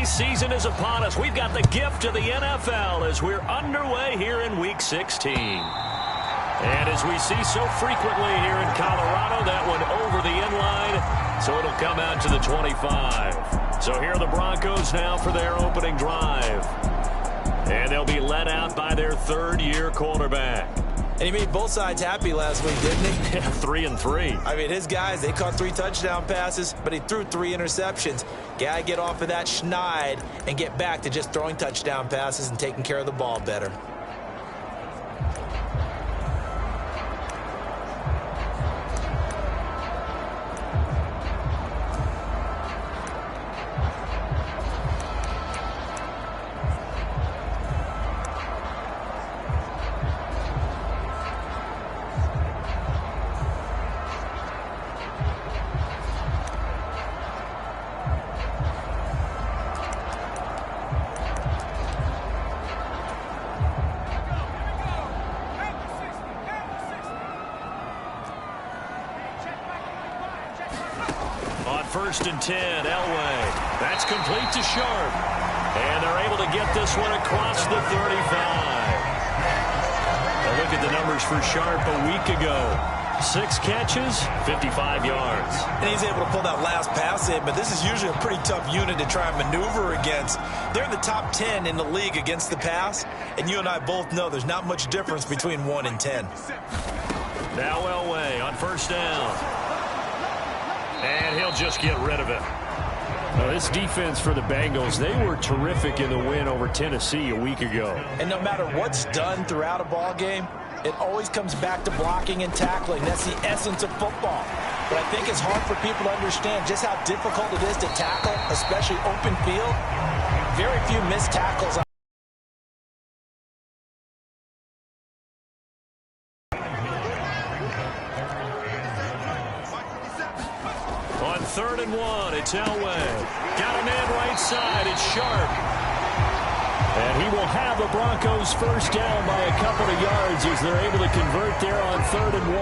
season is upon us. We've got the gift of the NFL as we're underway here in Week 16. And as we see so frequently here in Colorado, that one over the end line, so it'll come out to the 25. So here are the Broncos now for their opening drive. And they'll be led out by their third-year quarterback. And he made both sides happy last week, didn't he? Yeah, 3-3. I mean, his guys, they caught 3 touchdown passes, but he threw 3 interceptions. Got to get off of that schneid and get back to just throwing touchdown passes and taking care of the ball better. First and 10, Elway. That's complete to Sharp. And they're able to get this one across the 35. Now look at the numbers for Sharp a week ago. 6 catches, 55 yards. And he's able to pull that last pass in, but this is usually a pretty tough unit to try and maneuver against. They're in the top 10 in the league against the pass, and you and I both know there's not much difference between 1 and 10. Now Elway on first down. And he'll just get rid of it. Now, this defense for the Bengals, they were terrific in the win over Tennessee a week ago. And no matter what's done throughout a ball game, it always comes back to blocking and tackling. That's the essence of football. But I think it's hard for people to understand just how difficult it is to tackle, especially open field. Very few missed tackles. Third and 1, it's Elway. Got a man right side, it's Sharp. And he will have the Broncos first down by a couple of yards as they're able to convert there on 3rd and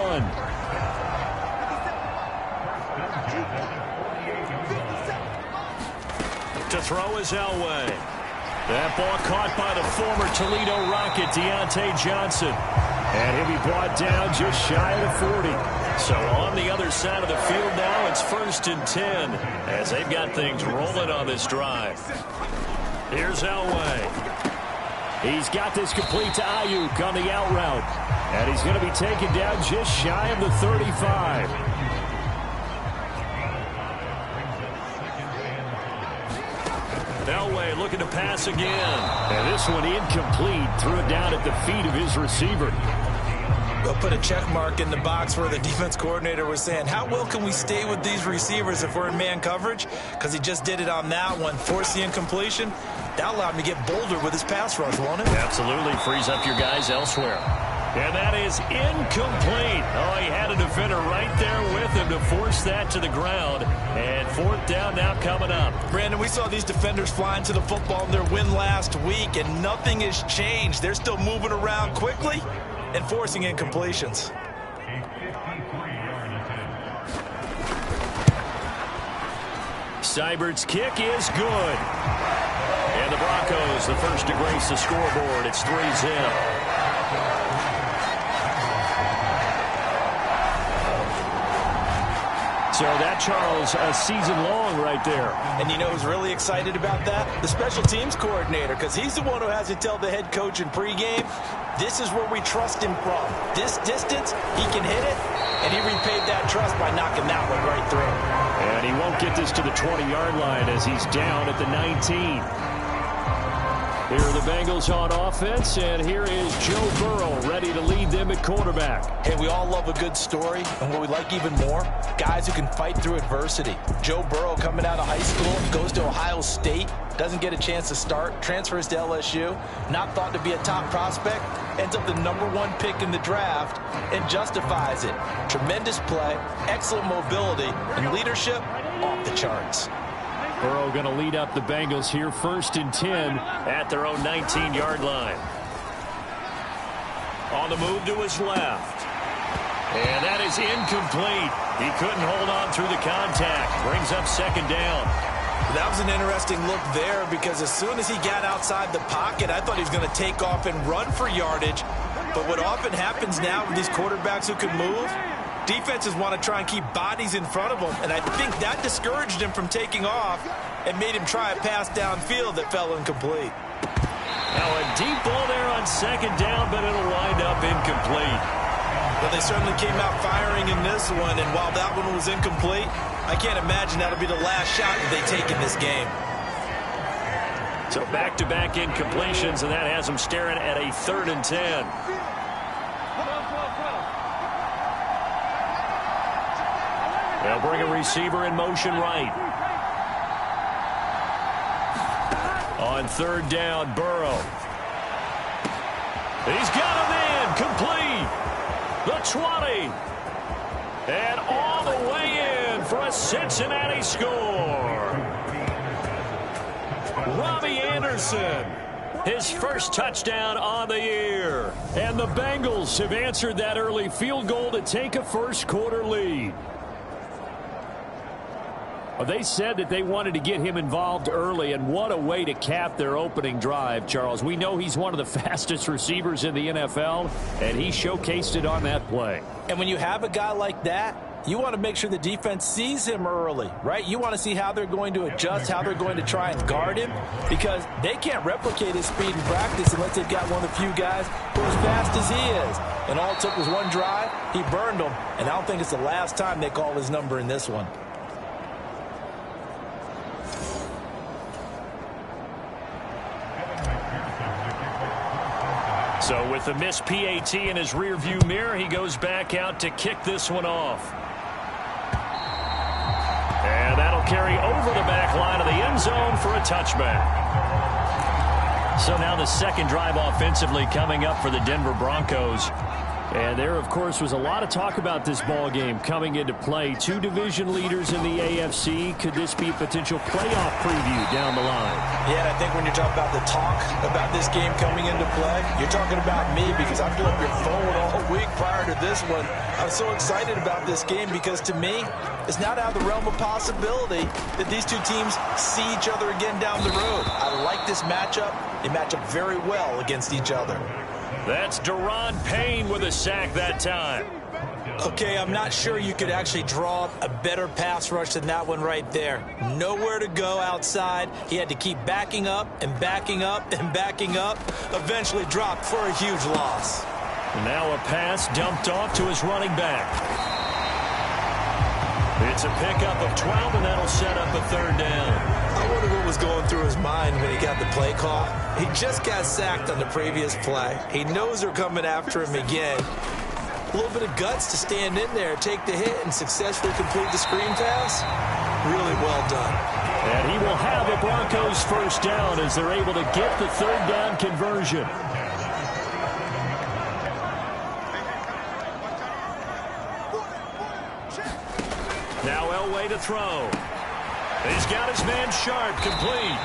1. To throw is Elway. That ball caught by the former Toledo Rocket, Deontay Johnson. And he'll be brought down just shy of the 40. So on the other side of the field now, it's 1st and 10 as they've got things rolling on this drive. Here's Elway. He's got this complete to Ayuk on the out route. And he's going to be taken down just shy of the 35. Elway looking to pass again. And this one incomplete. Threw it down at the feet of his receiver. We'll put a check mark in the box where the defense coordinator was saying, how well can we stay with these receivers if we're in man coverage? Because he just did it on that one, forced the incompletion. That allowed him to get bolder with his pass rush, won't it? Absolutely. Frees up your guys elsewhere. And that is incomplete. Oh, he had a defender right there with him to force that to the ground. And 4th down now coming up. Brandon, we saw these defenders flying to the football in their win last week, and nothing has changed. They're still moving around quickly and forcing incompletions. Seibert's kick is good. And the Broncos, the first to grace the scoreboard. It's 3-zip. So that, Charles, a season long right there. And you know who's really excited about that? The special teams coordinator, because he's the one who has to tell the head coach in pregame, this is where we trust him from. This distance, he can hit it, and he repaid that trust by knocking that one right through. And he won't get this to the 20-yard line as he's down at the 19. Here are the Bengals on offense, and here is Joe Burrow ready to lead them at quarterback. Hey, we all love a good story, and what we like even more, guys who can fight through adversity. Joe Burrow coming out of high school, goes to Ohio State, doesn't get a chance to start, transfers to LSU, not thought to be a top prospect, ends up the #1 pick in the draft, and justifies it. Tremendous play, excellent mobility, and leadership off the charts. Burrow going to lead up the Bengals here, 1st and 10 at their own 19-yard line. On the move to his left. And that is incomplete. He couldn't hold on through the contact. Brings up 2nd down. That was an interesting look there because as soon as he got outside the pocket, I thought he was going to take off and run for yardage. But what often happens now with these quarterbacks who can move, defenses want to try and keep bodies in front of them, and I think that discouraged him from taking off and made him try a pass downfield that fell incomplete. Now a deep ball there on second down, but it'll wind up incomplete. Well, they certainly came out firing in this one, and while that one was incomplete, I can't imagine that'll be the last shot that they take in this game. So back-to-back incompletions, and that has them staring at a 3rd and 10. They'll bring a receiver in motion right. On 3rd down, Burrow. He's got him in, complete. The 20. And all the way in for a Cincinnati score. Robbie Anderson, his first touchdown on the year. And the Bengals have answered that early field goal to take a first-quarter lead. Well, they said that they wanted to get him involved early, and what a way to cap their opening drive, Charles. We know he's one of the fastest receivers in the NFL, and he showcased it on that play. And when you have a guy like that, you want to make sure the defense sees him early, right? You want to see how they're going to adjust, how they're going to try and guard him, because they can't replicate his speed in practice unless they've got one of the few guys who are as fast as he is. And all it took was one drive. He burned them, and I don't think it's the last time they call his number in this one. So with the missed PAT in his rearview mirror, he goes back out to kick this one off. And that'll carry over the back line of the end zone for a touchback. So now the second drive offensively coming up for the Denver Broncos. And there, of course, was a lot of talk about this ball game coming into play. 2 division leaders in the AFC. Could this be a potential playoff preview down the line? Yeah, and I think when you're talking about the talk about this game coming into play, you're talking about me because I've been on your phone all week prior to this one. I'm so excited about this game because to me, it's not out of the realm of possibility that these two teams see each other again down the road. I like this matchup. They match up very well against each other. That's Daron Payne with a sack that time. Okay, I'm not sure you could actually draw up a better pass rush than that one right there. Nowhere to go outside. He had to keep backing up and backing up and backing up. Eventually dropped for a huge loss. Now a pass dumped off to his running back. It's a pickup of 12, and that'll set up a 3rd down. I wonder what was going through his mind when he got the play call. He just got sacked on the previous play. He knows they're coming after him again. A little bit of guts to stand in there, take the hit, and successfully complete the screen pass. Really well done. And he will have a Broncos first down as they're able to get the 3rd down conversion. Now Elway to throw. He's got his man Sharp, complete.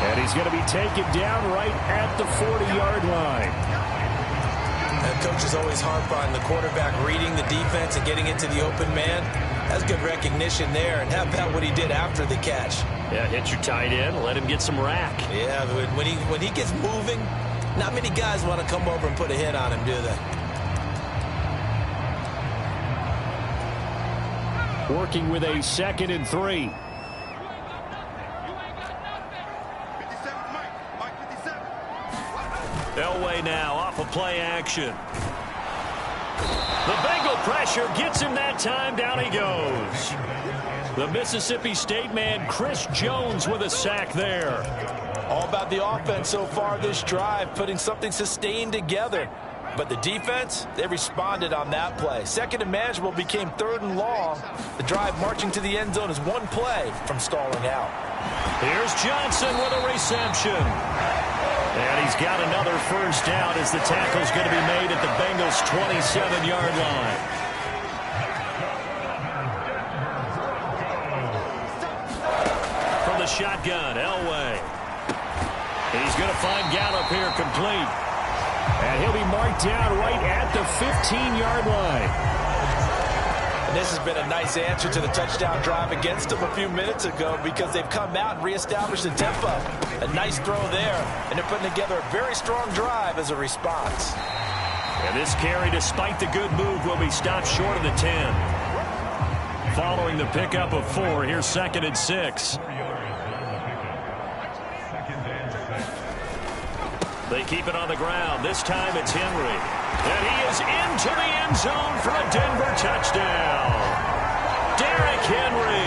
And he's going to be taken down right at the 40-yard line. And coach is always harp on the quarterback reading the defense and getting into the open man. That's good recognition there. And how about what he did after the catch? Yeah, hit your tight end, let him get some rack. Yeah, but when he gets moving, not many guys want to come over and put a hit on him, do they? Working with a 2nd and 3. Elway now off of play action. The Bengal pressure gets him that time. Down he goes. The Mississippi State man Chris Jones with a sack there. All about the offense so far this drive, putting something sustained together. But the defense, they responded on that play. 2nd and manageable became 3rd and long. The drive marching to the end zone is one play from stalling out. Here's Johnson with a reception. And he's got another first down as the tackle's going to be made at the Bengals' 27-yard line. From the shotgun, Elway. He's going to find Gallup here complete. And he'll be marked down right at the 15-yard line. And this has been a nice answer to the touchdown drive against them a few minutes ago because they've come out and reestablished the tempo. A nice throw there, and they're putting together a very strong drive as a response. And this carry, despite the good move, will be stopped short of the 10. Following the pickup of 4, here's 2nd and 6. They keep it on the ground. This time it's Henry. And he is into the end zone for a Denver touchdown. Derrick Henry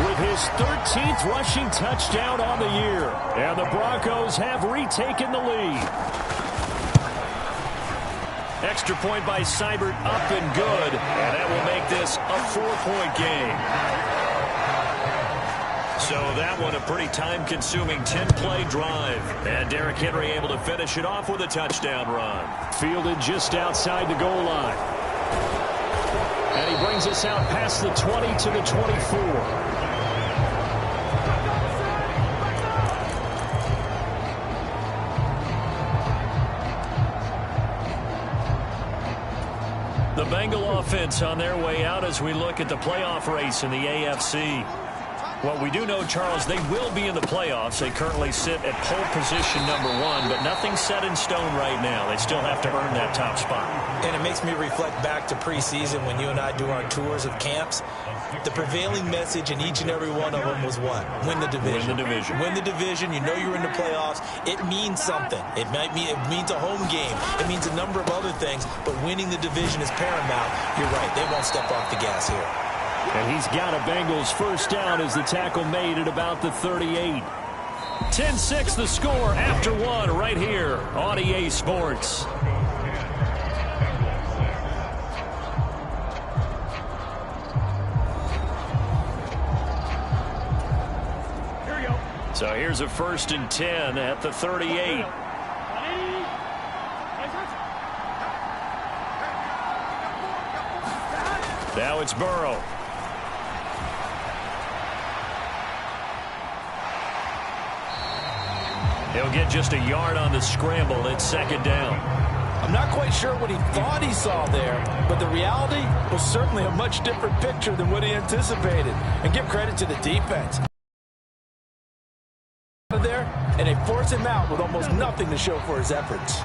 with his 13th rushing touchdown on the year. And the Broncos have retaken the lead. Extra point by Seibert, up and good. And that will make this a 4-point game. So that one a pretty time-consuming 10-play drive. And Derrick Henry able to finish it off with a touchdown run. Fielded just outside the goal line. And he brings us out past the 20 to the 24. The Bengal offense on their way out as we look at the playoff race in the AFC. Well, we do know, Charles, they will be in the playoffs. They currently sit at pole position number 1, but nothing's set in stone right now. They still have to earn that top spot. And it makes me reflect back to preseason when you and I do our tours of camps. The prevailing message in each and every one of them was what? Win the division. Win the division. Win the division. You know you're in the playoffs. It means something. It means a home game. It means a number of other things, but winning the division is paramount. You're right. They won't step off the gas here. And he's got a Bengals first down as the tackle made at about the 38. 10-6 the score after 1 right here on EA Sports. Here we go. So here's a 1st and 10 at the 38. Now it's Burrow. He'll get just a yard on the scramble. It's 2nd down. I'm not quite sure what he thought he saw there, but the reality was certainly a much different picture than what he anticipated. And give credit to the defense. There, and they force him out with almost nothing to show for his efforts.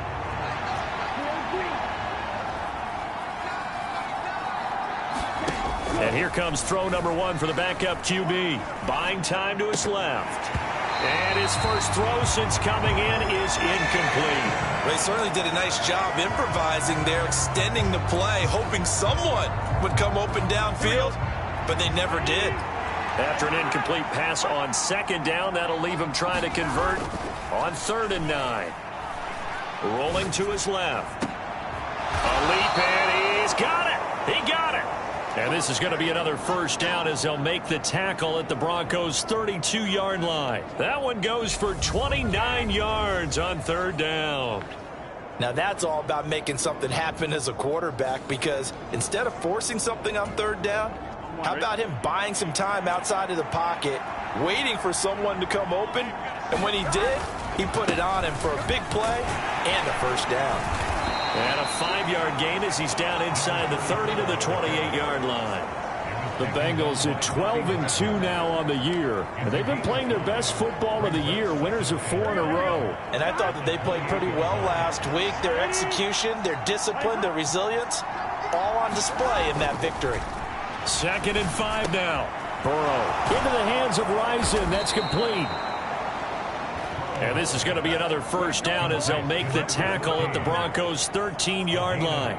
And here comes throw number 1 for the backup QB. Buying time to his left. And his first throw since coming in is incomplete. They certainly did a nice job improvising there, extending the play, hoping someone would come open downfield, but they never did. After an incomplete pass on 2nd down, that'll leave him trying to convert on 3rd and 9. Rolling to his left. A leap, and he's got it. He got it. And this is going to be another first down as they'll make the tackle at the Broncos' 32-yard line. That one goes for 29 yards on 3rd down. Now that's all about making something happen as a quarterback, because instead of forcing something on 3rd down, how about him buying some time outside of the pocket, waiting for someone to come open, and when he did, he put it on him for a big play and a first down. And a 5-yard gain as he's down inside the 30 to the 28-yard line. The Bengals at 12-2 now on the year. And they've been playing their best football of the year, winners of 4 in a row. And I thought that they played pretty well last week. Their execution, their discipline, their resilience, all on display in that victory. 2nd and 5 now. Burrow into the hands of Rison. That's complete. And this is going to be another first down as they'll make the tackle at the Broncos' 13-yard line.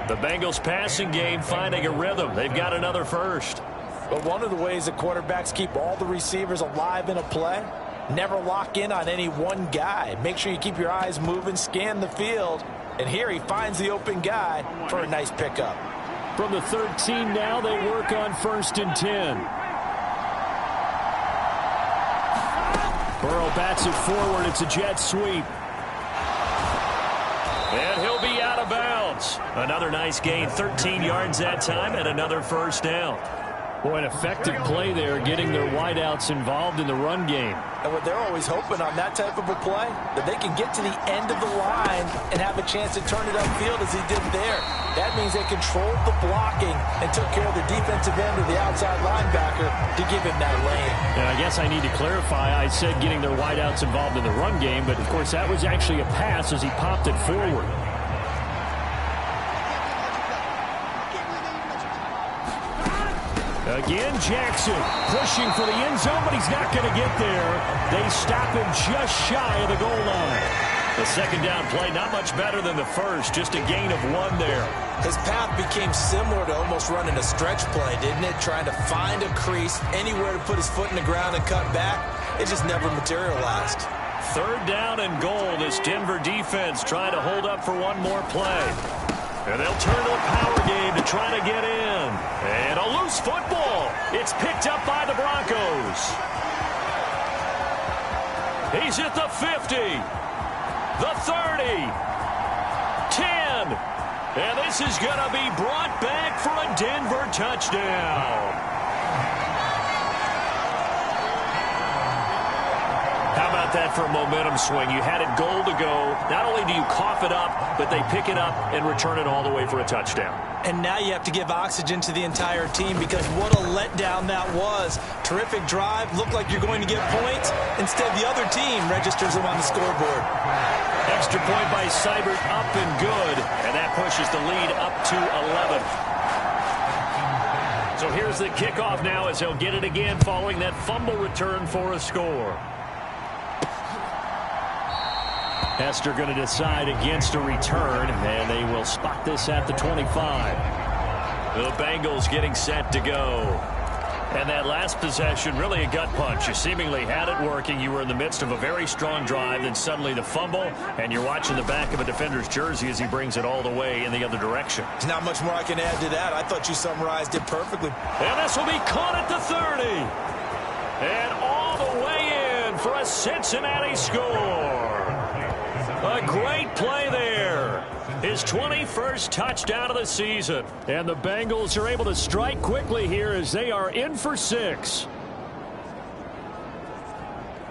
The Bengals passing game finding a rhythm. They've got another first. But one of the ways that quarterbacks keep all the receivers alive in a play, never lock in on any one guy. Make sure you keep your eyes moving, scan the field. And here he finds the open guy for a nice pickup. From the 13 now, they work on 1st and 10. Burrow bats it forward. It's a jet sweep. And he'll be out of bounds. Another nice gain, 13 yards that time, and another first down. Boy, an effective play there, getting their wideouts involved in the run game. And what they're always hoping on that type of a play, that they can get to the end of the line and have a chance to turn it upfield as he did there. That means they controlled the blocking and took care of the defensive end of the outside linebacker to give him that lane. And I guess I need to clarify. I said getting their wideouts involved in the run game, but of course that was actually a pass as he popped it forward. Again, Jackson pushing for the end zone, but he's not going to get there. They stop him just shy of the goal line. The second down play, not much better than the first, just a gain of 1 there. His path became similar to almost running a stretch play, didn't it? Trying to find a crease, anywhere to put his foot in the ground and cut back. It just never materialized. Third down and goal. This Denver defense trying to hold up for one more play. And they'll turn to the power game to try to get in. And a loose football. It's picked up by the Broncos. He's at the 50. The 30. 10. And this is going to be brought back for a Denver touchdown. How about that for a momentum swing? You had it goal to go. Not only do you cough it up, but they pick it up and return it all the way for a touchdown. And now you have to give oxygen to the entire team because what a letdown that was. Terrific drive. Looked like you're going to get points. Instead, the other team registers them on the scoreboard. Extra point by Seibert, up and good. And that pushes the lead up to 11. So here's the kickoff now as he'll get it again following that fumble return for a score. Hester going to decide against a return, and they will spot this at the 25. The Bengals getting set to go. And that last possession, really a gut punch. You seemingly had it working. You were in the midst of a very strong drive, then suddenly the fumble, and you're watching the back of a defender's jersey as he brings it all the way in the other direction. There's not much more I can add to that. I thought you summarized it perfectly. And this will be caught at the 30. And all the way in for a Cincinnati score. A great play there. His 21st touchdown of the season. And the Bengals are able to strike quickly here as they are in for 6.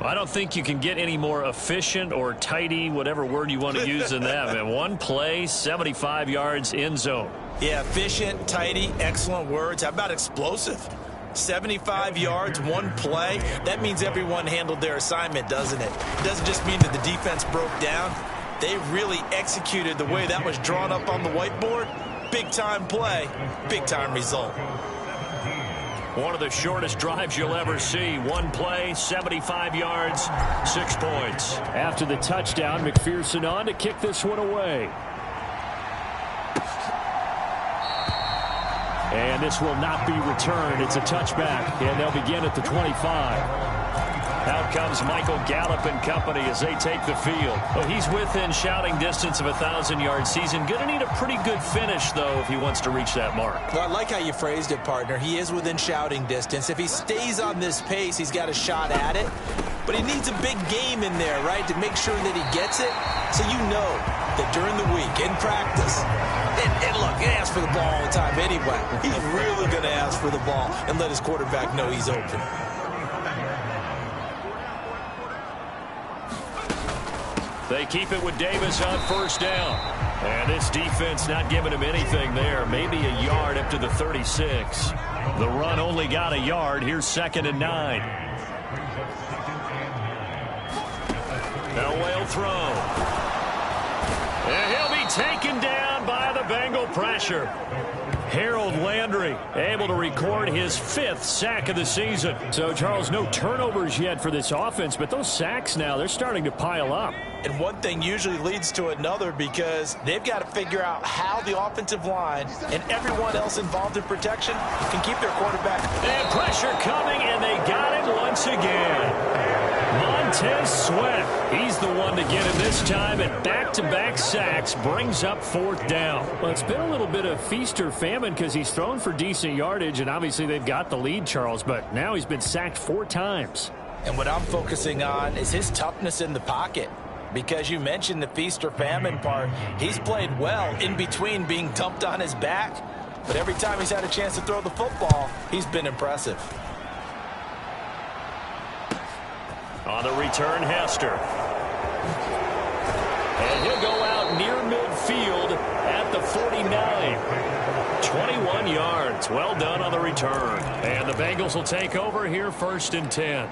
I don't think you can get any more efficient or tidy, whatever word you want to use in that. Man, one play, 75 yards, end zone. Yeah, efficient, tidy, excellent words. How about explosive? 75 yards, one play. That means everyone handled their assignment, doesn't it? It doesn't just mean that the defense broke down. They really executed the way that was drawn up on the whiteboard. Big-time play, big-time result. One of the shortest drives you'll ever see. One play, 75 yards, 6 points. After the touchdown, McPherson on to kick this one away. And this will not be returned. It's a touchback, and they'll begin at the 25. Out comes Michael Gallup and company as they take the field. Well, he's within shouting distance of a 1,000-yard season. Going to need a pretty good finish, though, if he wants to reach that mark. Well, I like how you phrased it, partner. He is within shouting distance. If he stays on this pace, he's got a shot at it. But he needs a big game in there, right, to make sure that he gets it. So you know that during the week, in practice, and look, he asks for the ball all the time anyway. He's really going to ask for the ball and let his quarterback know he's open. They keep it with Davis on first down. And this defense not giving him anything there. Maybe a yard up to the 36. The run only got a yard. Here's 2nd and 9. Elway throw. And he'll be taken down by the Bengal pressure. Harold Landry able to record his 5th sack of the season. So, Charles, no turnovers yet for this offense, but those sacks now, they're starting to pile up. And one thing usually leads to another because they've got to figure out how the offensive line and everyone else involved in protection can keep their quarterback. And pressure coming, and they got him once again. Montez Sweat, he's the one to get him this time, and back-to-back sacks brings up 4th down. Well, it's been a little bit of feast or famine because he's thrown for decent yardage, and obviously they've got the lead, Charles, but now he's been sacked 4 times. And what I'm focusing on is his toughness in the pocket. Because you mentioned the feast or famine part, he's played well in between being dumped on his back. But every time he's had a chance to throw the football, he's been impressive. On the return, Hester. And he'll go out near midfield at the 49. 21 yards. Well done on the return. And the Bengals will take over here 1st and 10.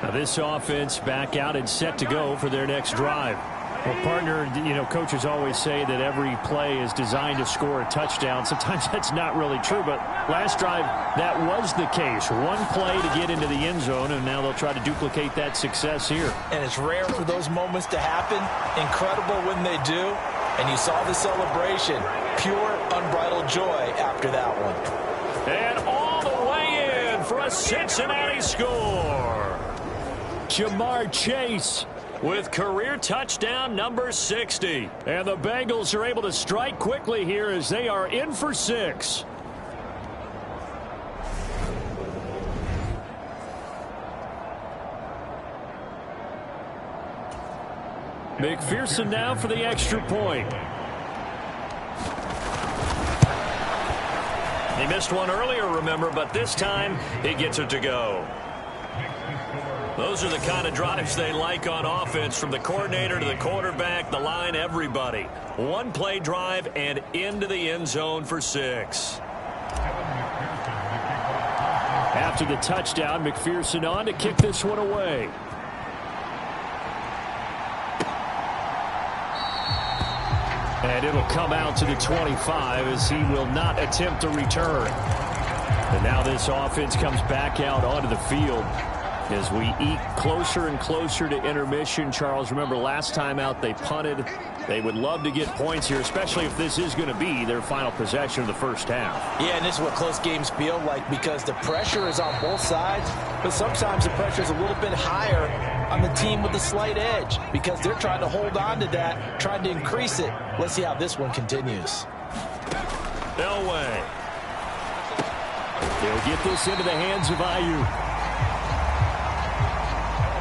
Now this offense back out and set to go for their next drive. Well, partner, coaches always say that every play is designed to score a touchdown. Sometimes that's not really true, but last drive, that was the case. One play to get into the end zone, and now they'll try to duplicate that success here. And it's rare for those moments to happen. Incredible when they do. And you saw the celebration. Pure, unbridled joy after that one. And all the way in for a Cincinnati score. Jamar Chase with career touchdown number 60. And the Bengals are able to strike quickly here as they are in for 6. McPherson now for the extra point. He missed one earlier, remember, but this time he gets it to go. Those are the kind of drives they like on offense, from the coordinator to the quarterback, the line, everybody. One play drive and into the end zone for 6. After the touchdown, McPherson on to kick this one away. And it'll come out to the 25 as he will not attempt to return. And now this offense comes back out onto the field as we eat closer and closer to intermission. Charles, remember last time out they punted. They would love to get points here, especially if this is going to be their final possession of the first half. Yeah, and this is what close games feel like, because the pressure is on both sides, but sometimes the pressure is a little bit higher on the team with the slight edge because they're trying to hold on to that, trying to increase it. Let's see how this one continues. Elway. He'll get this into the hands of Ayuk.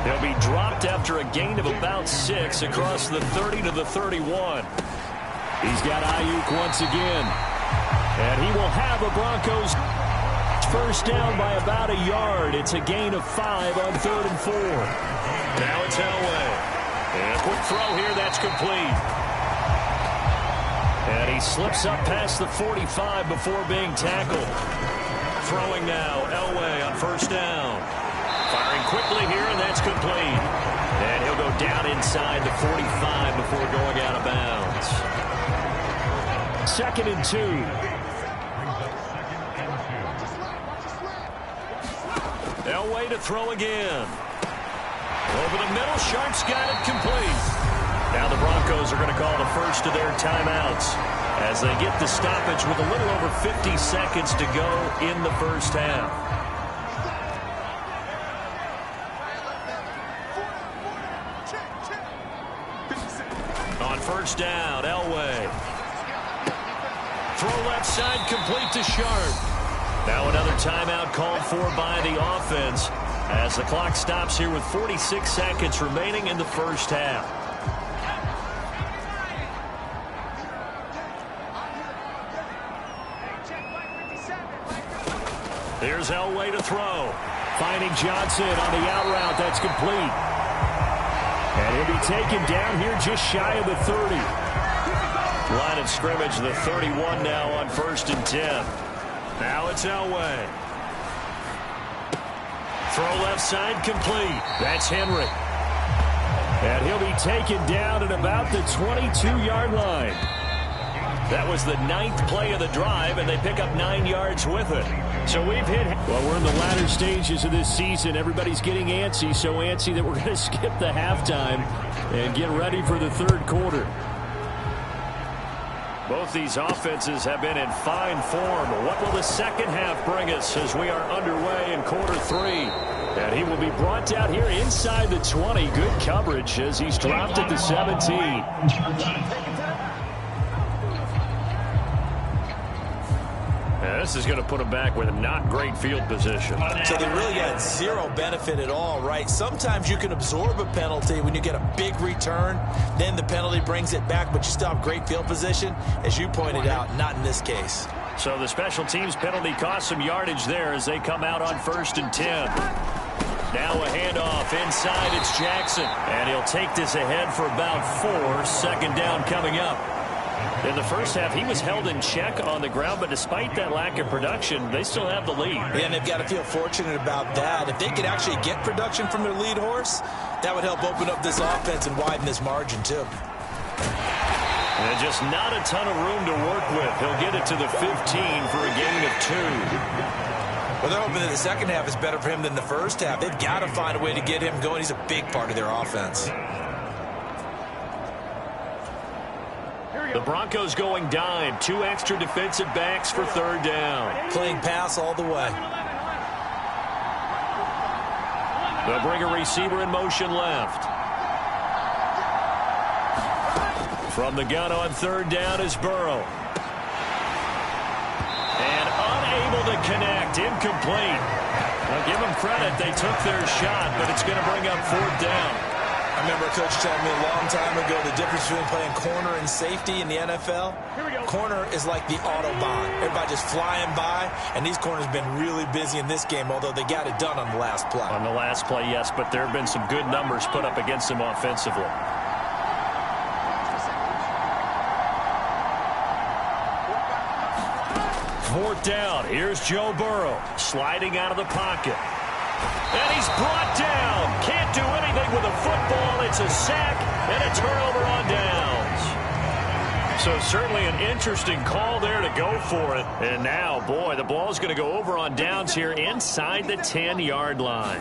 He'll be dropped after a gain of about 6 across the 30 to the 31. He's got Ayuk once again. And he will have a Broncos first down by about a yard. It's a gain of 5 on 3rd and 4. Now it's Elway. And a quick throw here, that's complete. And he slips up past the 45 before being tackled. Throwing now, Elway on first down. Firing quickly here, and that's complete. And he'll go down inside the 45 before going out of bounds. 2nd and 2. Elway to throw again. Over the middle, Sharp's got it complete. Now the Broncos are going to call the first of their timeouts as they get the stoppage with a little over 50 seconds to go in the first half. On first down, Elway. Throw left side, complete to Sharp. Now another timeout called for by the offense as the clock stops here with 46 seconds remaining in the first half. Here's Elway to throw. Finding Johnson on the out route. That's complete. And he'll be taken down here just shy of the 30. Line of scrimmage, the 31 now on 1st and 10. Now it's Elway. Throw left side, complete. That's Henry. And he'll be taken down at about the 22-yard line. That was the 9th play of the drive, and they pick up 9 yards with it. So we've hit... Well, we're in the latter stages of this season. Everybody's getting antsy, so antsy that we're going to skip the halftime and get ready for the 3rd quarter. Both these offenses have been in fine form. What will the second half bring us as we are underway in quarter 3? And he will be brought down here inside the 20. Good coverage as he's dropped at the 17. This is going to put him back with a not great field position. So they really had zero benefit at all, right? Sometimes you can absorb a penalty when you get a big return. Then the penalty brings it back, but you still have great field position. As you pointed out, not in this case. So the special teams penalty cost some yardage there as they come out on 1st and 10. Now a handoff inside. It's Jackson. And he'll take this ahead for about 4. Second down coming up. In the first half, he was held in check on the ground, but despite that lack of production, they still have the lead. Yeah, and they've got to feel fortunate about that. If they could actually get production from their lead horse, that would help open up this offense and widen this margin, too. And just not a ton of room to work with. He'll get it to the 15 for a gain of 2. Well, they're hoping that the second half is better for him than the first half. They've got to find a way to get him going. He's a big part of their offense. The Broncos going dime. 2 extra defensive backs for third down. Playing pass all the way. They'll bring a receiver in motion left. From the gun on third down is Burrow. And unable to connect. Incomplete. Well, give them credit. They took their shot, but it's going to bring up fourth down. I remember a coach telling me a long time ago the difference between playing corner and safety in the NFL. Corner is like the Autobahn. Everybody just flying by, and these corners have been really busy in this game, although they got it done on the last play. On the last play, yes, but there have been some good numbers put up against them offensively. Fourth down. Here's Joe Burrow sliding out of the pocket. And he's brought down. Can't do anything with a football. It's a sack and a turnover on downs. So certainly an interesting call there to go for it. And now, boy, the ball's going to go over on downs here inside the 10-yard line.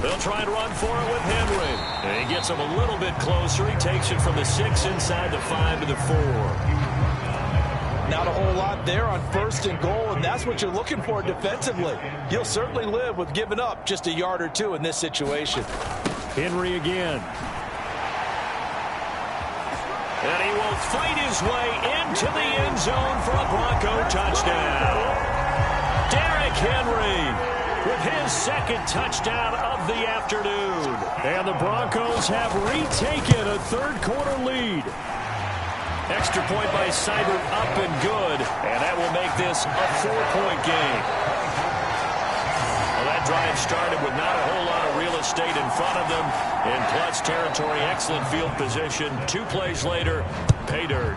They'll try and run for it with Henry. And he gets him a little bit closer. He takes it from the 6 inside the 5 to the 4. Not a whole lot there on first and goal, and that's what you're looking for defensively. You'll certainly live with giving up just a yard or 2 in this situation. Henry again. And he will fight his way into the end zone for a Bronco touchdown. Derrick Henry with his second touchdown of the afternoon. And the Broncos have retaken a third-quarter lead. Extra point by Seibert up and good. And that will make this a 4-point game. Well, that drive started with not a whole lot of real estate in front of them. In clutch territory, excellent field position. 2 plays later, pay dirt.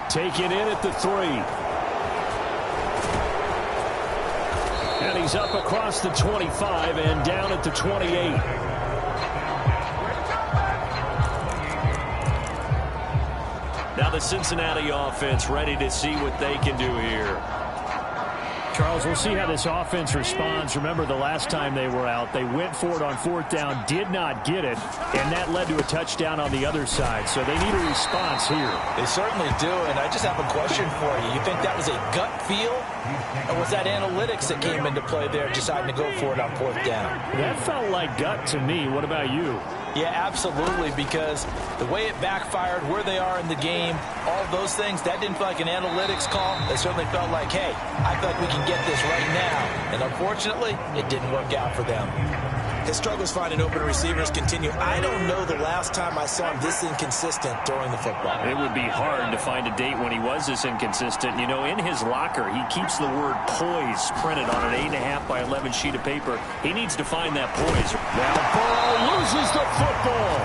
Taken in at the 3. And he's up across the 25 and down at the 28. Now the Cincinnati offense ready to see what they can do here. Charles, we'll see how this offense responds. Remember, the last time they were out, they went for it on fourth down, did not get it, and that led to a touchdown on the other side. So they need a response here. They certainly do, and I just have a question for you. You think that was a gut feel, or was that analytics that came into play there deciding to go for it on fourth down? That felt like gut to me. What about you? Yeah, absolutely, because the way it backfired, where they are in the game, all of those things, that didn't feel like an analytics call. It certainly felt like, hey, I feel like we can get this right now. And unfortunately, it didn't work out for them. His struggles finding open receivers continue. I don't know the last time I saw him this inconsistent throwing the football. It would be hard to find a date when he was this inconsistent. You know, in his locker, he keeps the word poise printed on an 8.5 by 11 sheet of paper. He needs to find that poise. Now Burrow loses the football.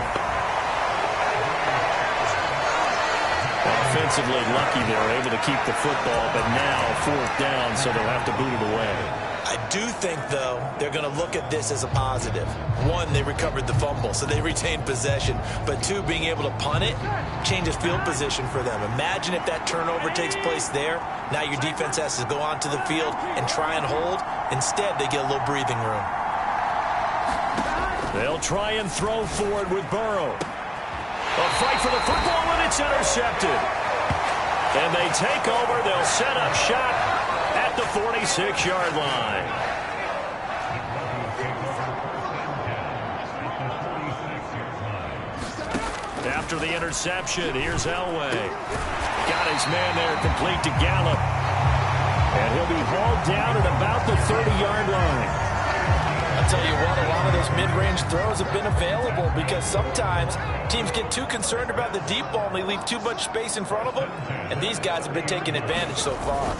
Offensively lucky they were able to keep the football, but now fourth down, so they'll have to boot it away. I do think, though, they're going to look at this as a positive. 1, they recovered the fumble, so they retained possession. But 2, being able to punt it changes field position for them. Imagine if that turnover takes place there. Now your defense has to go onto the field and try and hold. Instead, they get a little breathing room. They'll try and throw forward with Burrow. A fight for the football, and it's intercepted. And they take over. They'll set up shop at the 46-yard line. After the interception, here's Elway. Got his man there, complete to Gallup. And he'll be hauled down at about the 30-yard line. I'll tell you what, a lot of those mid-range throws have been available because sometimes teams get too concerned about the deep ball and they leave too much space in front of them. And these guys have been taking advantage so far.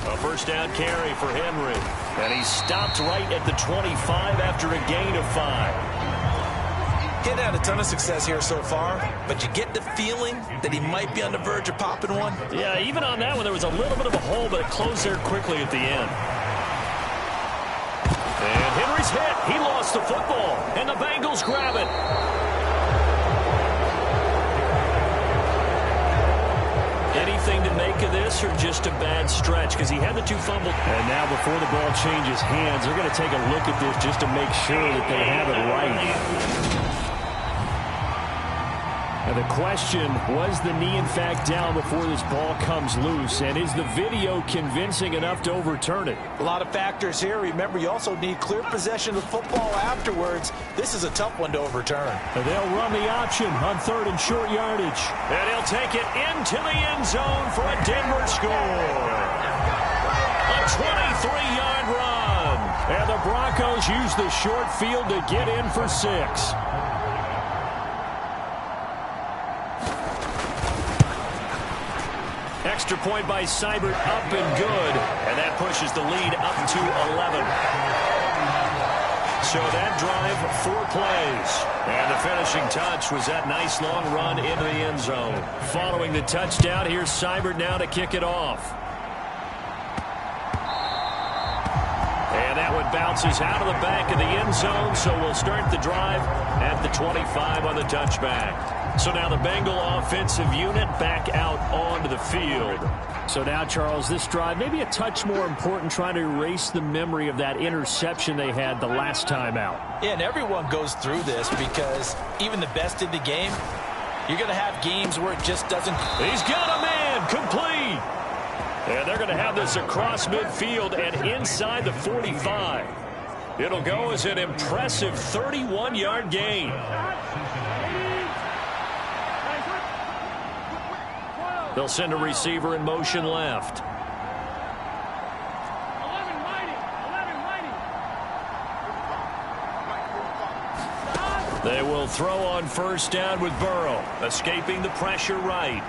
A first down carry for Henry. And he stopped right at the 25 after a gain of 5. Getting had a ton of success here so far, but you get the feeling that he might be on the verge of popping one. Yeah, even on that one, there was a little bit of a hole, but it closed there quickly at the end. And Henry's hit. He lost the football, and the Bengals grab it. Anything to make of this, or just a bad stretch? Because he had the 2 fumbles. And now before the ball changes hands, they're going to take a look at this just to make sure that they have it right. And the question, was the knee in fact down before this ball comes loose? And is the video convincing enough to overturn it? A lot of factors here. Remember, you also need clear possession of the football afterwards. This is a tough one to overturn. And they'll run the option on 3rd and short yardage. And he'll take it into the end zone for a Denver score. A 23-yard run. And the Broncos use the short field to get in for 6. Extra point by Seibert, up and good. And that pushes the lead up to 11. So that drive, 4 plays. And the finishing touch was that nice long run into the end zone. Following the touchdown, here's Seibert now to kick it off. And that one bounces out of the back of the end zone, so we'll start the drive at the 25 on the touchback. So now the Bengal offensive unit back out onto the field. So now, Charles, this drive maybe a touch more important, trying to erase the memory of that interception they had the last time out. Yeah, and everyone goes through this because even the best in the game, you're going to have games where it just doesn't. He's got a man, complete. And they're going to have this across midfield and inside the 45. It'll go as an impressive 31-yard gain. They'll send a receiver in motion left. They will throw on first down with Burrow, escaping the pressure right.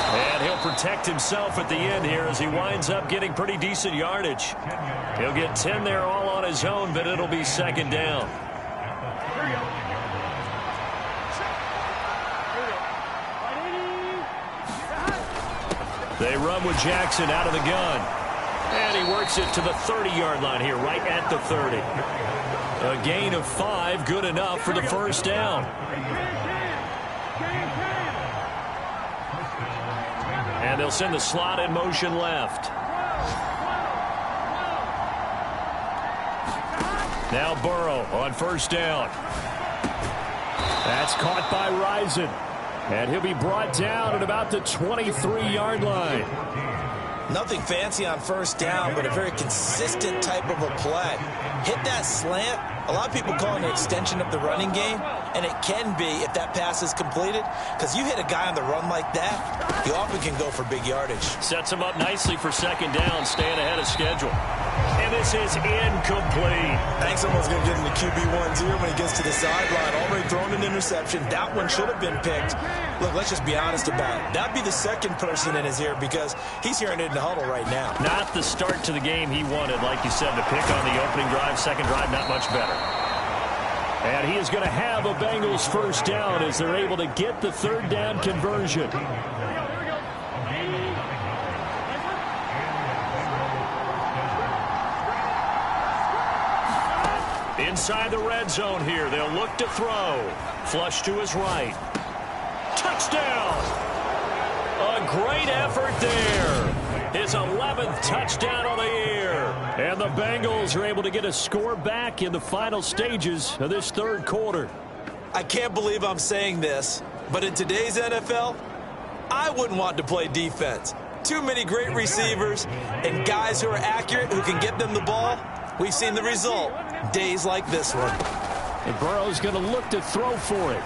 And he'll protect himself at the end here as he winds up getting pretty decent yardage. He'll get 10 there all on his own, but it'll be 2nd down. They run with Jackson out of the gun. And he works it to the 30-yard line here, right at the 30. A gain of 5, good enough for the first down. And they'll send the slot in motion left. Now Burrow on first down. That's caught by Rison. And he'll be brought down at about the 23-yard line. Nothing fancy on first down, but a very consistent type of a play. Hit that slant. A lot of people call it an extension of the running game, and it can be if that pass is completed, because you hit a guy on the run like that, you often can go for big yardage. Sets him up nicely for 2nd down, staying ahead of schedule. And this is incomplete. I think someone's going to get in the QB1 here when he gets to the sideline. Already thrown an interception. That one should have been picked. Look, let's just be honest about it. That'd be the 2nd person in his ear because he's hearing it in the huddle right now. Not the start to the game he wanted, like you said, to pick on the opening drive, 2nd drive, not much better. And he is going to have a Bengals first down as they're able to get the 3rd down conversion. Inside the red zone here, they'll look to throw. Flush to his right. Touchdown! A great effort there. His 11th touchdown on the year. And the Bengals are able to get a score back in the final stages of this 3rd quarter. I can't believe I'm saying this, but in today's NFL, I wouldn't want to play defense. Too many great receivers and guys who are accurate who can get them the ball. We've seen the result. Days like this one. And Burrow's going to look to throw for it.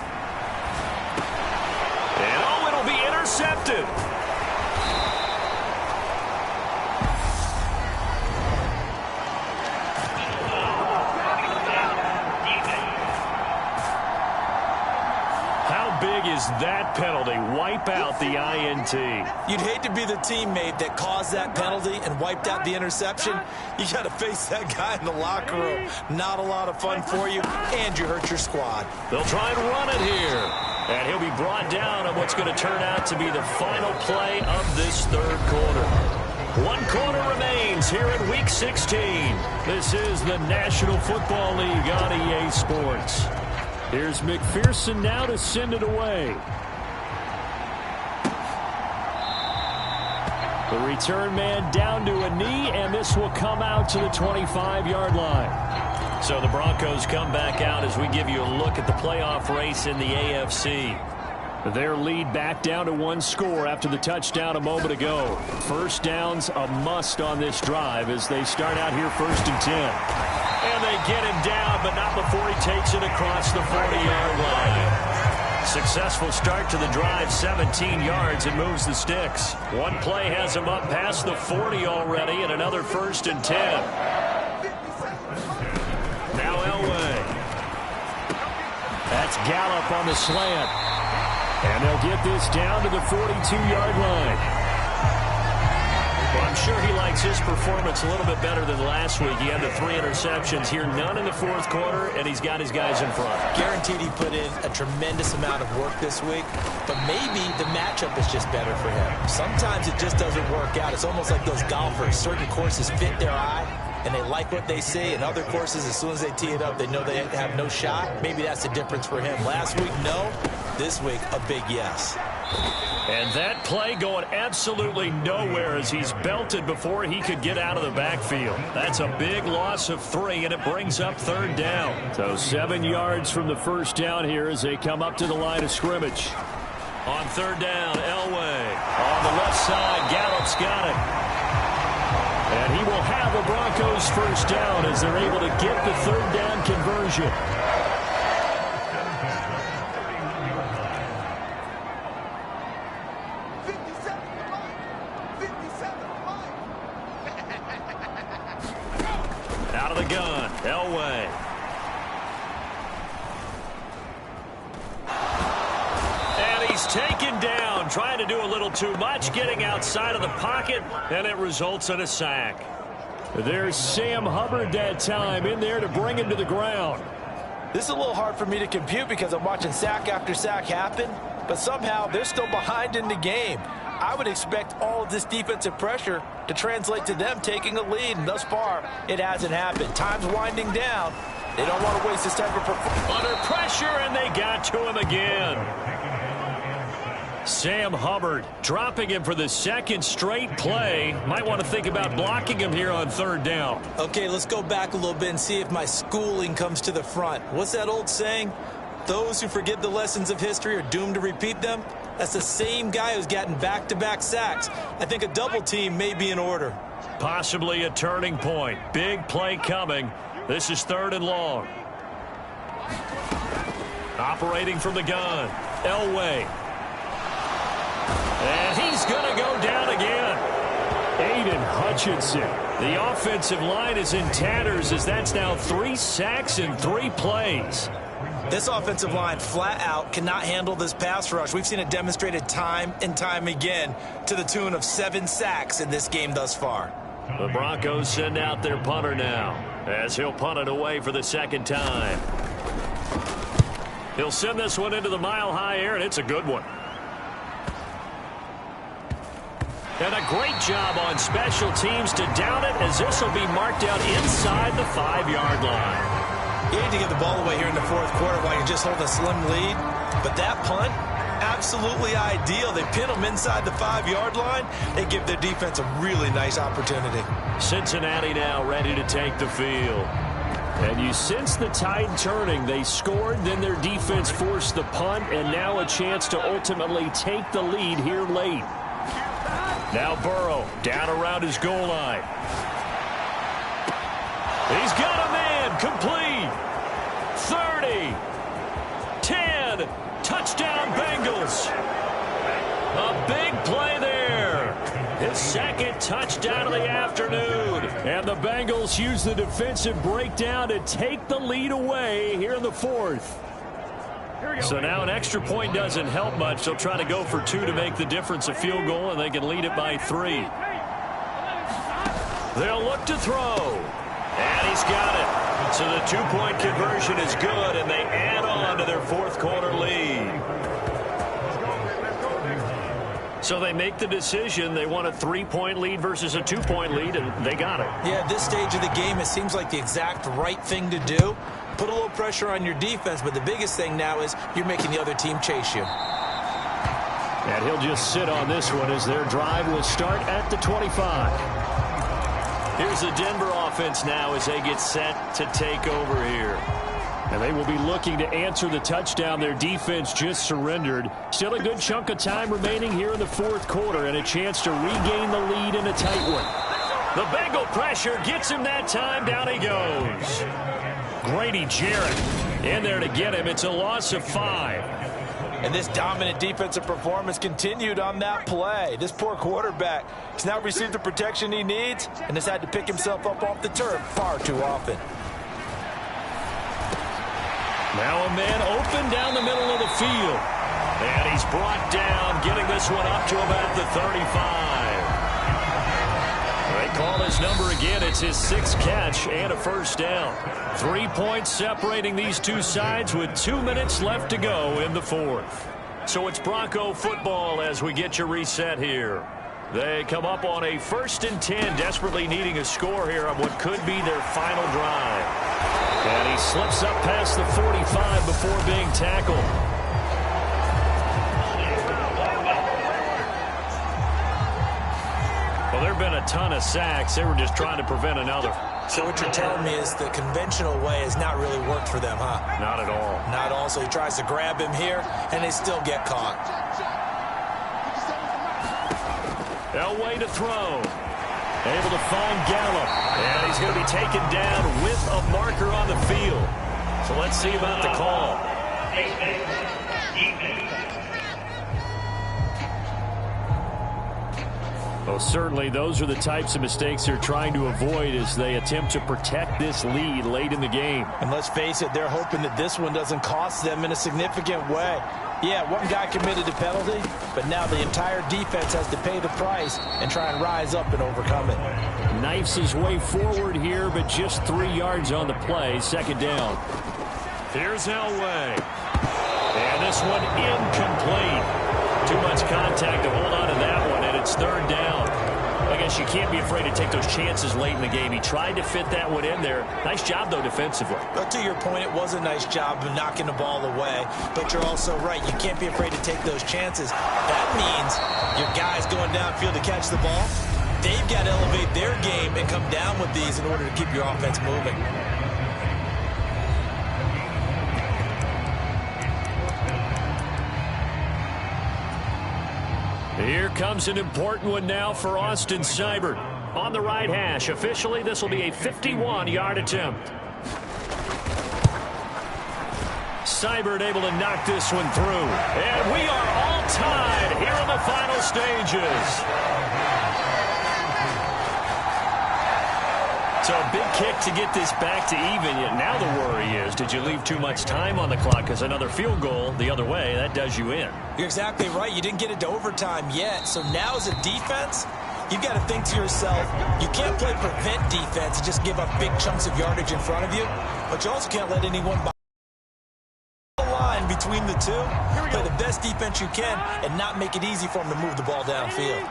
And oh, it'll be intercepted. How big is that penalty? Wipe out the INT. You'd hate to be the teammate that caused that penalty and wiped out the interception. You got to face that guy in the locker room. Not a lot of fun for you, and you hurt your squad. They'll try and run it here. And he'll be brought down on what's going to turn out to be the final play of this third quarter. 1 quarter remains here in Week 16. This is the National Football League on EA Sports. Here's McPherson now to send it away. The return man down to a knee, and this will come out to the 25-yard line. So the Broncos come back out as we give you a look at the playoff race in the AFC. Their lead back down to 1 score after the touchdown a moment ago. First down's a must on this drive as they start out here 1st and 10. And they get him down, but not before he takes it across the 40-yard line. Successful start to the drive, 17 yards, and moves the sticks. One play has him up past the 40 already, and another 1st and 10. Now Elway. That's Gallup on the slant. And they'll get this down to the 42-yard line. Well, I'm sure he likes his performance a little bit better than last week. He had the 3 interceptions here, none in the 4th quarter, and he's got his guys in front. Guaranteed he put in a tremendous amount of work this week, but maybe the matchup is just better for him. Sometimes it just doesn't work out. It's almost like those golfers. Certain courses fit their eye, and they like what they see. In other courses, as soon as they tee it up, they know they have no shot. Maybe that's the difference for him. Last week, no. This week, a big yes. And that play going absolutely nowhere as he's belted before he could get out of the backfield. That's a big loss of 3, and it brings up 3rd down. So 7 yards from the first down here as they come up to the line of scrimmage. On 3rd down, Elway. On the left side, Gallup's got it. And he will have the Broncos first down as they're able to get the 3rd down conversion. Out of the gun, Elway. And he's taken down, trying to do a little too much, getting outside of the pocket, and it results in a sack. There's Sam Hubbard that time in there to bring him to the ground. This is a little hard for me to compute because I'm watching sack after sack happen, but somehow they're still behind in the game. I would expect all of this defensive pressure to translate to them taking a lead, and thus far, it hasn't happened. Time's winding down. They don't want to waste this type of performance. Under pressure, and they got to him again. Sam Hubbard dropping him for the 2nd straight play. Might want to think about blocking him here on 3rd down. Okay, let's go back a little bit and see if my schooling comes to the front. What's that old saying? Those who forget the lessons of history are doomed to repeat them. That's the same guy who's gotten back-to-back sacks. I think a double team may be in order. Possibly a turning point. Big play coming. This is 3rd and long. Operating from the gun, Elway. And he's going to go down again. Aiden Hutchinson. The offensive line is in tatters as that's now 3 sacks in 3 plays. This offensive line flat out cannot handle this pass rush. We've seen it demonstrated time and time again to the tune of 7 sacks in this game thus far. The Broncos send out their punter now as he'll punt it away for the 2nd time. He'll send this one into the mile-high air, and it's a good one. And a great job on special teams to down it as this will be marked out inside the 5-yard line. You need to get the ball away here in the 4th quarter while you're just holding a slim lead. But that punt, absolutely ideal. They pin them inside the 5-yard line. They give their defense a really nice opportunity. Cincinnati now ready to take the field. And you sense the tide turning. They scored, then their defense forced the punt, and now a chance to ultimately take the lead here late. Now Burrow down around his goal line. He's got a man complete. 30, 10, touchdown Bengals. A big play there. His 2nd touchdown of the afternoon. And the Bengals use the defensive breakdown to take the lead away here in the 4th. So now an extra point doesn't help much. They'll try to go for 2 to make the difference a field goal, and they can lead it by 3. They'll look to throw. And he's got it. So the 2-point conversion is good, and they add on to their fourth quarter lead. So they make the decision. They want a 3-point lead versus a 2-point lead, and they got it. Yeah, at this stage of the game, it seems like the exact right thing to do. Put a little pressure on your defense, but the biggest thing now is you're making the other team chase you. And he'll just sit on this one as their drive will start at the 25. Here's the Denver offense now as they get set to take over here. And they will be looking to answer the touchdown their defense just surrendered. Still a good chunk of time remaining here in the fourth quarter and a chance to regain the lead in a tight one. The Bengal pressure gets him that time. Down he goes. Grady Jarrett in there to get him. It's a loss of 5. And this dominant defensive performance continued on that play. This poor quarterback has now received the protection he needs and has had to pick himself up off the turf far too often. Now a man open down the middle of the field. And he's brought down, getting this one up to about the 35. They call his number again. It's his 6th catch and a first down. 3 points separating these two sides with 2 minutes left to go in the fourth. So it's Bronco football as we get you reset here. They come up on a 1st and 10, desperately needing a score here on what could be their final drive. And he slips up past the 45 before being tackled. Well, there have been a ton of sacks. They were just trying to prevent another. So what you're telling me is the conventional way has not really worked for them, huh? Not at all. Not at all. So he tries to grab him here, and they still get caught. Elway to throw. Able to find Gallup. And he's going to be taken down with a marker on the field. So let's see about the call. Well, certainly those are the types of mistakes they're trying to avoid as they attempt to protect this lead late in the game. And let's face it, they're hoping that this one doesn't cost them in a significant way. Yeah, one guy committed a penalty, but now the entire defense has to pay the price and try and rise up and overcome it. Knifes his way forward here, but just 3 yards on the play. 2nd down. Here's Elway. And this one incomplete. Too much contact to hold on to that one, and it's 3rd down. I guess you can't be afraid to take those chances late in the game. He tried to fit that one in there. Nice job, though, defensively. But to your point, it was a nice job of knocking the ball away. But you're also right. You can't be afraid to take those chances. That means your guys going downfield to catch the ball, they've got to elevate their game and come down with these in order to keep your offense moving. Here comes an important one now for Austin Seibert. On the right hash. Officially, this will be a 51-yard attempt. Seibert able to knock this one through. And we are all tied here in the final stages. So a big kick to get this back to even. Yet now the worry is, did you leave too much time on the clock? Because another field goal the other way, that does you in. You're exactly right. You didn't get it to overtime yet. So now as a defense, you've got to think to yourself, you can't play prevent defense and just give up big chunks of yardage in front of you. But you also can't let anyone buy the line between the two. Play the best defense you can and not make it easy for them to move the ball downfield.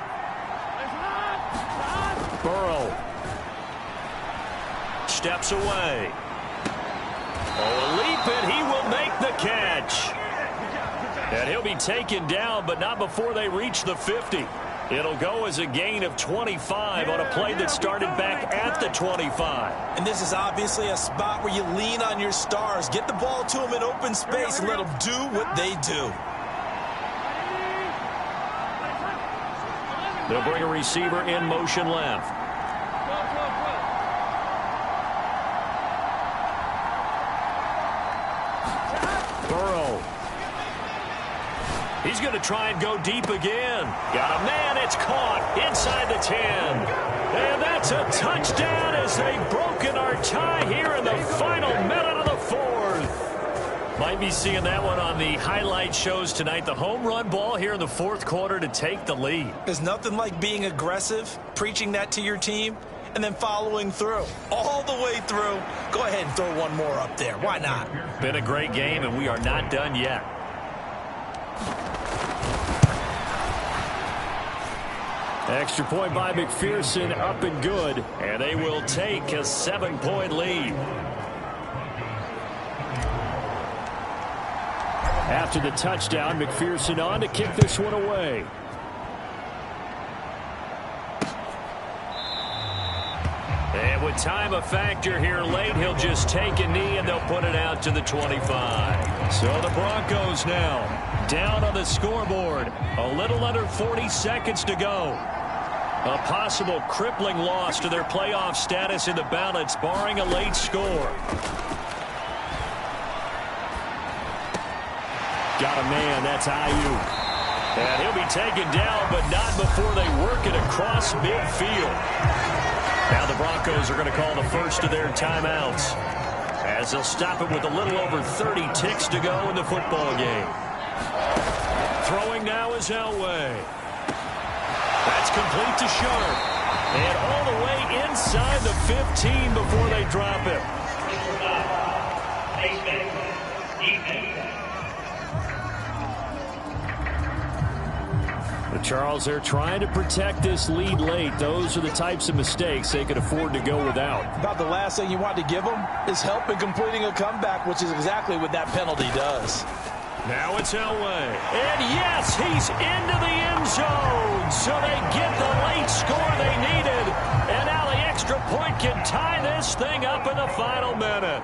Burrow steps away. Oh, a leap, and he will make the catch. And he'll be taken down, but not before they reach the 50. It'll go as a gain of 25 on a play that started back at the 25. And this is obviously a spot where you lean on your stars. Get the ball to them in open space and let them do what they do. They'll bring a receiver in motion left. Burrow. He's going to try and go deep again. Got a man. It's caught inside the 10. And that's a touchdown as they've broken our tie here in the final minute of the fourth. Might be seeing that one on the highlight shows tonight. The home run ball here in the fourth quarter to take the lead. There's nothing like being aggressive, preaching that to your team, and then following through. All the way through. Go ahead and throw one more up there. Why not? Been a great game, and we are not done yet. Extra point by McPherson, up and good, and they will take a 7-point lead. After the touchdown, McPherson on to kick this one away. And with time a factor here late, he'll just take a knee and they'll put it out to the 25. So the Broncos now down on the scoreboard. A little under 40 seconds to go. A possible crippling loss to their playoff status in the balance, barring a late score. Got a man, that's Ayuk. And he'll be taken down, but not before they work it across midfield. Now the Broncos are going to call the first of their timeouts, as they'll stop it with a little over 30 ticks to go in the football game. Throwing now is Elway. That's complete to Sharp. And all the way inside the 15 before they drop it. But Charles, they're trying to protect this lead late. Those are the types of mistakes they could afford to go without. About the last thing you want to give them is help in completing a comeback, which is exactly what that penalty does. Now it's Elway. And yes, he's into the end zone. So they get the late score they needed. And now the extra point can tie this thing up in the final minute.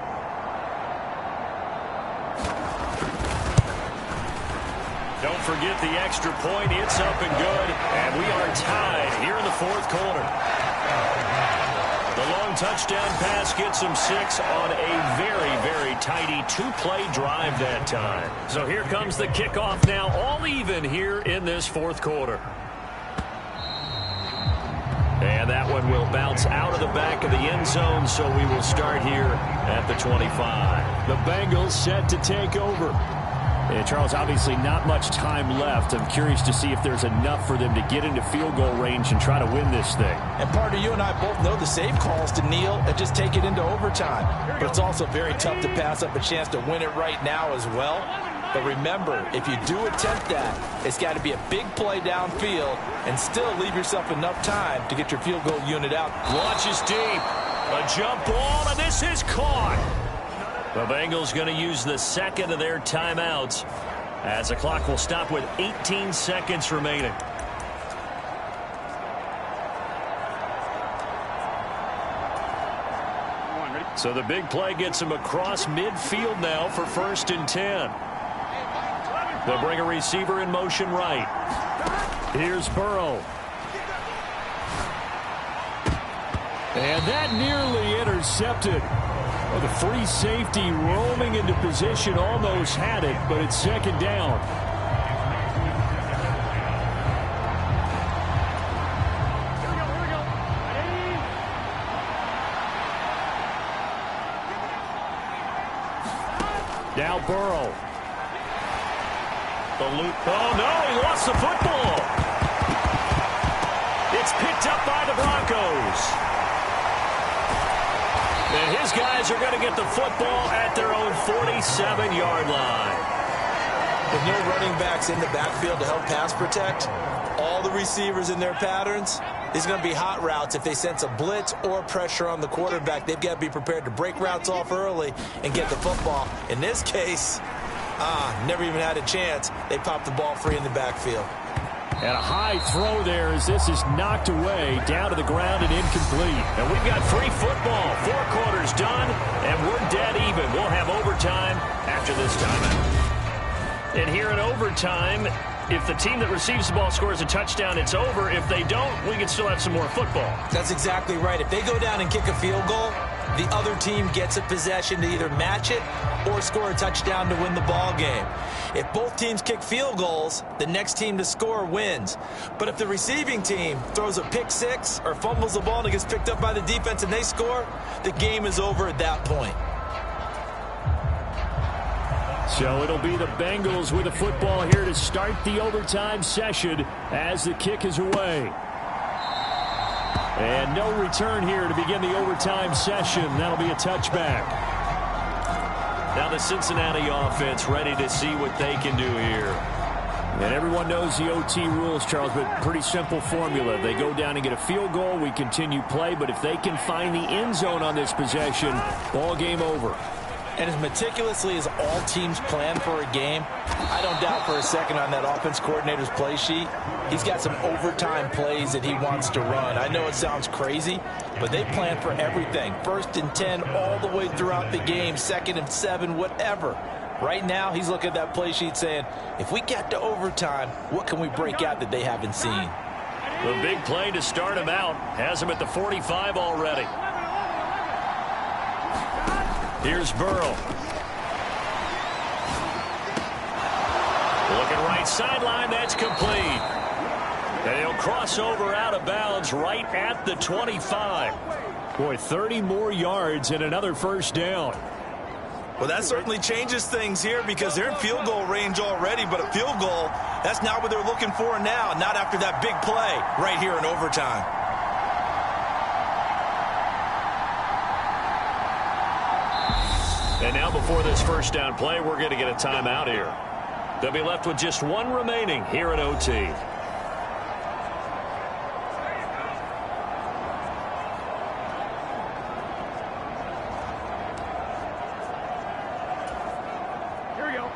Don't forget the extra point. It's up and good. And we are tied here in the fourth quarter. The long touchdown pass gets them 6 on a very, very tidy 2-play drive that time. So here comes the kickoff now, all even here in this fourth quarter. And that one will bounce out of the back of the end zone, so we will start here at the 25. The Bengals set to take over. And Charles, obviously not much time left. I'm curious to see if there's enough for them to get into field goal range and try to win this thing. And partner, you and I both know the safe calls to kneel and just take it into overtime. But it's also very tough to pass up a chance to win it right now as well. But remember, if you do attempt that, it's got to be a big play downfield and still leave yourself enough time to get your field goal unit out. Launches deep. A jump ball, and this is caught. The Bengals going to use the second of their timeouts as the clock will stop with 18 seconds remaining. So the big play gets them across midfield now for 1st and 10. They'll bring a receiver in motion right. Here's Burrow. And that nearly intercepted. Well, the free safety roaming into position almost had it, but it's second down. Now Burrow. The loop. Oh, no, he lost the football. It's picked up by the Broncos. And his guys are going to get the football at their own 47-yard line. With no running backs in the backfield to help pass protect, all the receivers in their patterns, these are going to be hot routes. If they sense a blitz or pressure on the quarterback, they've got to be prepared to break routes off early and get the football. In this case, never even had a chance. They popped the ball free in the backfield. And a high throw there as this is knocked away, down to the ground and incomplete. And we've got free football. 4 quarters done, and we're dead even. We'll have overtime after this timeout. And here in overtime, if the team that receives the ball scores a touchdown, it's over. If they don't, we can still have some more football. That's exactly right. If they go down and kick a field goal, the other team gets a possession to either match it or score a touchdown to win the ball game. If both teams kick field goals, the next team to score wins. But if the receiving team throws a pick six or fumbles the ball and it gets picked up by the defense and they score, the game is over at that point. So it'll be the Bengals with the football here to start the overtime session as the kick is away. And no return here to begin the overtime session. That'll be a touchback. Now the Cincinnati offense ready to see what they can do here. And everyone knows the OT rules, Charles, but pretty simple formula. They go down and get a field goal, we continue play, but if they can find the end zone on this possession, ball game over. And as meticulously as all teams plan for a game, I don't doubt for a second on that offense coordinator's play sheet, he's got some overtime plays that he wants to run. I know it sounds crazy, but they plan for everything. 1st and 10 all the way throughout the game, 2nd and 7, whatever. Right now, he's looking at that play sheet saying, if we get to overtime, what can we break out that they haven't seen? The big play to start him out has him at the 45 already. Here's Burrow. Looking right sideline, that's complete. And he'll cross over out of bounds right at the 25. Boy, 30 more yards and another first down. Well, that certainly changes things here because they're in field goal range already, but a field goal, that's not what they're looking for now, not after that big play right here in overtime. And now before this first down play, we're going to get a timeout here. They'll be left with just one remaining here at OT. Here we go.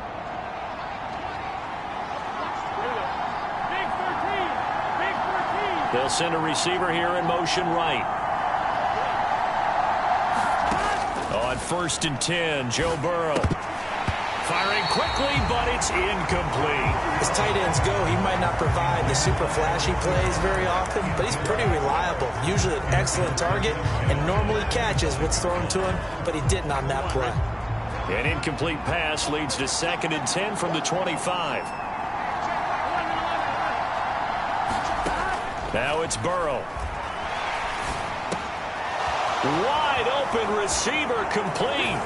Big 13. They'll send a receiver here in motion right. On 1st and 10, Joe Burrow. Firing quickly, but it's incomplete. As tight ends go, he might not provide the super flashy plays very often, but he's pretty reliable. Usually an excellent target and normally catches what's thrown to him, but he didn't on that play. An incomplete pass leads to 2nd and 10 from the 25. Now it's Burrow. Wide open receiver complete.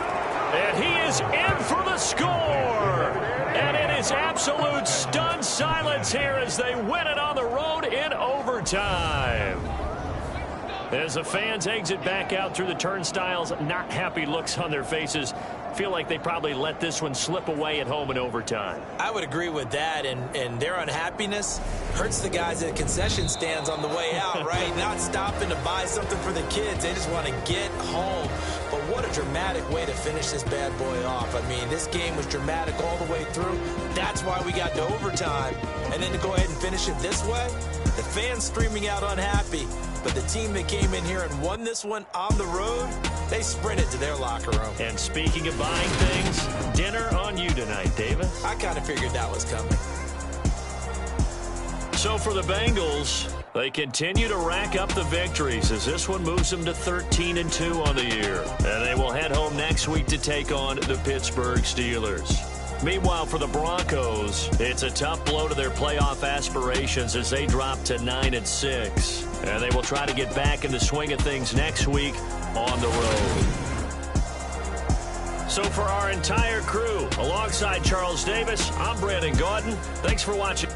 And he is in for the score. And it is absolute stunned silence here as they win it on the road in overtime. As the fans exit back out through the turnstiles, not happy looks on their faces. Feel like they probably let this one slip away at home in overtime. I would agree with that, and their unhappiness hurts the guys at concession stands on the way out, right? Not stopping to buy something for the kids. They just want to get home. But what a dramatic way to finish this bad boy off. I mean, this game was dramatic all the way through. That's why we got to overtime. And then to go ahead and finish it this way, the fans streaming out unhappy. But the team that came in here and won this one on the road, they sprinted to their locker room. And speaking of buying things, dinner on you tonight, Davis. I kind of figured that was coming. So for the Bengals, they continue to rack up the victories as this one moves them to 13-2 on the year. And they will head home next week to take on the Pittsburgh Steelers. Meanwhile, for the Broncos, it's a tough blow to their playoff aspirations as they drop to 9-6. And they will try to get back in the swing of things next week on the road. So for our entire crew, alongside Charles Davis, I'm Brandon Gaudin. Thanks for watching.